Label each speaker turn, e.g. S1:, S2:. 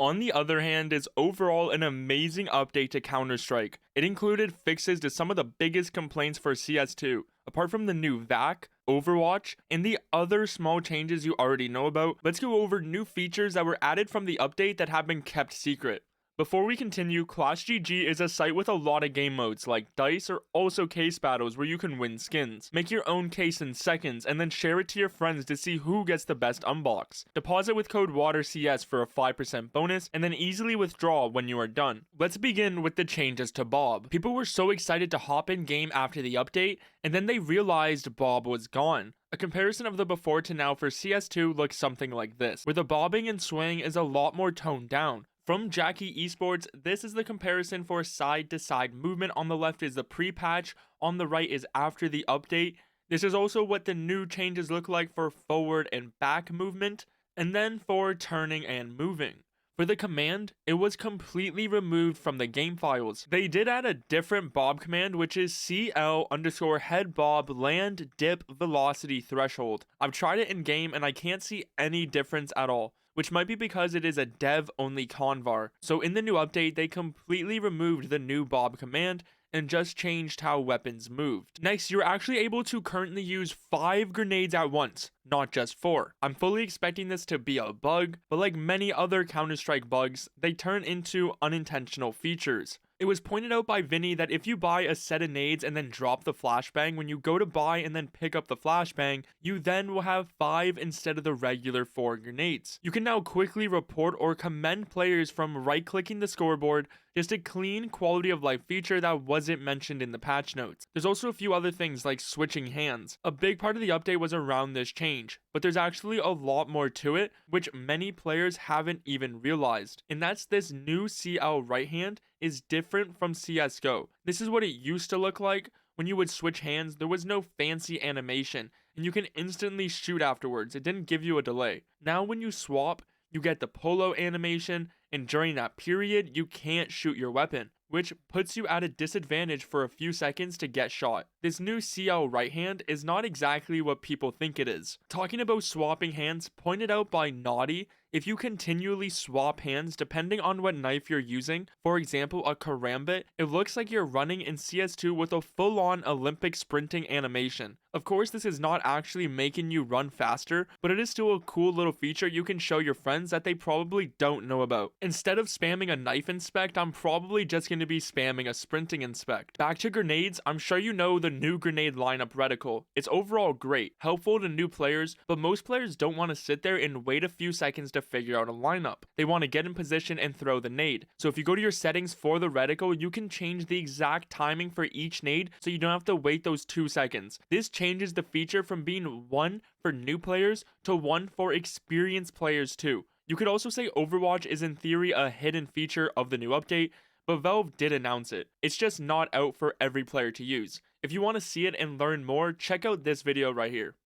S1: on the other hand, is overall an amazing update to Counter-Strike. It included fixes to some of the biggest complaints for CS2. Apart from the new VAC, Overwatch, and the other small changes you already know about, let's go over new features that were added from the update that have been kept secret. Before we continue, Clash GG is a site with a lot of game modes, like Dice or also case battles where you can win skins. Make your own case in seconds and then share it to your friends to see who gets the best unbox. Deposit with code WATERCS for a 5% bonus and then easily withdraw when you are done. Let's begin with the changes to Bob. People were so excited to hop in game after the update, and then they realized Bob was gone. A comparison of the before to now for CS2 looks something like this, where the bobbing and swaying is a lot more toned down. From Jackie Esports, this is the comparison for side-to-side movement. On the left is the pre-patch, on the right is after the update. This is also what the new changes look like for forward and back movement, and then for turning and moving. For the command, it was completely removed from the game files. They did add a different bob command, which is CL_head bob land dip velocity threshold. I've tried it in game and I can't see any difference at all, which might be because it is a dev-only convar. So in the new update, they completely removed the new bob command and just changed how weapons moved. Next, you're actually able to currently use 5 grenades at once, not just 4. I'm fully expecting this to be a bug, but like many other Counter-Strike bugs, they turn into unintentional features. It was pointed out by Vinny that if you buy a set of nades and then drop the flashbang, when you go to buy and then pick up the flashbang, you then will have 5 instead of the regular 4 grenades. You can now quickly report or commend players from right-clicking the scoreboard, just a clean quality of life feature that wasn't mentioned in the patch notes. There's also a few other things like switching hands. A big part of the update was around this change, but there's actually a lot more to it, which many players haven't even realized. And that's this new CL right hand is different from CSGO. This is what it used to look like. When you would switch hands, there was no fancy animation, and you can instantly shoot afterwards. It didn't give you a delay. Now when you swap, you get the polo animation, and during that period, you can't shoot your weapon, which puts you at a disadvantage for a few seconds to get shot. This new CL right hand is not exactly what people think it is. Talking about swapping hands, pointed out by Naughty, if you continually swap hands depending on what knife you're using, for example a karambit, it looks like you're running in CS2 with a full-on Olympic sprinting animation. Of course, this is not actually making you run faster, but it is still a cool little feature you can show your friends that they probably don't know about. Instead of spamming a knife inspect, I'm probably just going to be spamming a sprinting inspect. Back to grenades, I'm sure you know the new grenade lineup reticle. It's overall great, helpful to new players, but most players don't want to sit there and wait a few seconds to figure out a lineup. They want to get in position and throw the nade. So if you go to your settings for the reticle, you can change the exact timing for each nade so you don't have to wait those 2 seconds. This changes the feature from being 1 for new players to 1 for experienced players too. You could also say Overwatch is in theory a hidden feature of the new update, but Valve did announce it. It's just not out for every player to use. If you want to see it and learn more, check out this video right here.